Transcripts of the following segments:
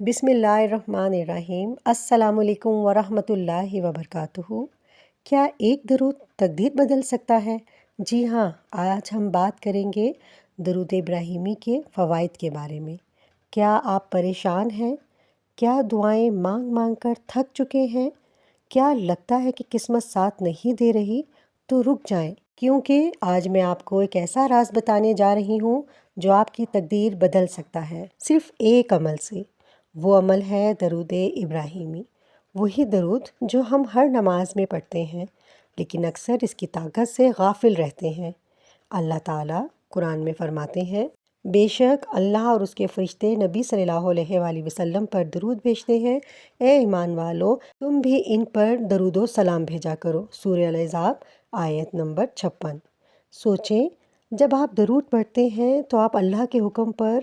بسم اللہ الرحمن الرحیم۔ السلام علیکم ورحمۃ اللہ وبرکاتہ۔ کیا ایک درود تقدیر بدل سکتا ہے؟ جی ہاں، آج ہم بات کریں گے درود ابراہیمی کے فوائد کے بارے میں۔ کیا آپ پریشان ہیں؟ کیا دعائیں مانگ مانگ کر تھک چکے ہیں؟ کیا لگتا ہے کہ قسمت ساتھ نہیں دے رہی؟ تو رک جائیں، کیونکہ آج میں آپ کو ایک ایسا راز بتانے جا رہی ہوں جو آپ کی تقدیر بدل سکتا ہے، صرف ایک عمل سے۔ وہ عمل ہے درود ابراہیمی، وہی درود جو ہم ہر نماز میں پڑھتے ہیں، لیکن اکثر اس کی طاقت سے غافل رہتے ہیں۔ اللہ تعالیٰ قرآن میں فرماتے ہیں، بے شک اللہ اور اس کے فرشتے نبی صلی اللہ علیہ وآلہ وسلم پر درود بھیجتے ہیں۔ اے ایمان والو، تم بھی ان پر درود و سلام بھیجا کرو۔ سورہ الاحزاب آیت نمبر 56۔ سوچیں، جب آپ درود پڑھتے ہیں تو آپ اللہ کے حکم پر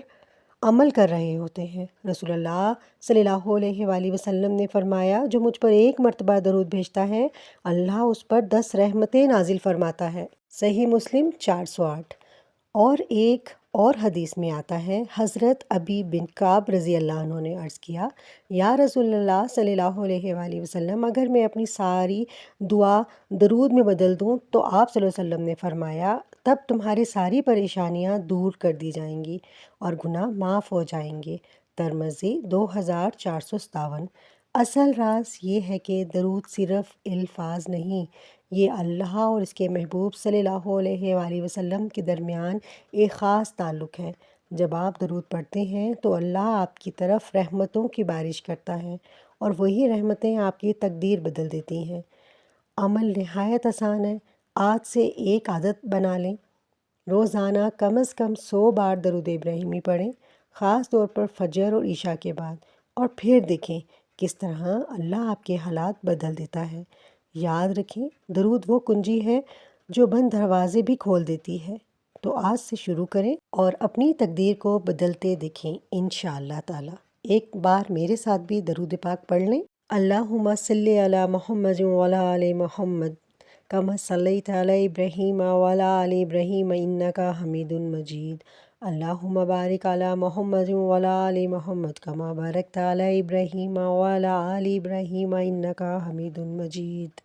عمل کر رہے ہوتے ہیں۔ رسول اللہ صلی اللہ علیہ وآلہ وسلم نے فرمایا، جو مجھ پر ایک مرتبہ درود بھیجتا ہے اللہ اس پر 10 رحمتیں نازل فرماتا ہے۔ صحیح مسلم 408۔ اور ایک اور حدیث میں آتا ہے، حضرت ابی بن کعب رضی اللہ عنہ نے عرض کیا، یا رسول اللہ صلی اللہ علیہ وآلہ وسلم، اگر میں اپنی ساری دعا درود میں بدل دوں تو آپ صلی اللہ علیہ وسلم نے فرمایا، تب تمہاری ساری پریشانیاں دور کر دی جائیں گی اور گناہ معاف ہو جائیں گے۔ ترمذی 2457۔ اصل راز یہ ہے کہ درود صرف الفاظ نہیں، یہ اللہ اور اس کے محبوب صلی اللہ علیہ وآلہ وسلم کے درمیان ایک خاص تعلق ہے۔ جب آپ درود پڑھتے ہیں تو اللہ آپ کی طرف رحمتوں کی بارش کرتا ہے، اور وہی رحمتیں آپ کی تقدیر بدل دیتی ہیں۔ عمل نہایت آسان ہے، آج سے ایک عادت بنا لیں، روزانہ کم از کم 100 بار درود ابراہیمی پڑھیں، خاص طور پر فجر اور عشاء کے بعد، اور پھر دیکھیں کس طرح اللہ آپ کے حالات بدل دیتا ہے۔ یاد رکھیں، درود وہ کنجی ہے جو بند دروازے بھی کھول دیتی ہے۔ تو آج سے شروع کریں اور اپنی تقدیر کو بدلتے دیکھیں انشاءاللہ تعالی۔ ایک بار میرے ساتھ بھی درود پاک پڑھ لیں۔ اللہم صلی علی محمد وعلی آل محمد کما صلیت علی ابراہیم وعلی آل ابراہیم انک حمید مجید۔ اللہم بارک علی محمد وعلی آل محمد کما بارکت علی ابراہیم وعلی آل ابراہیم انک حمید مجید۔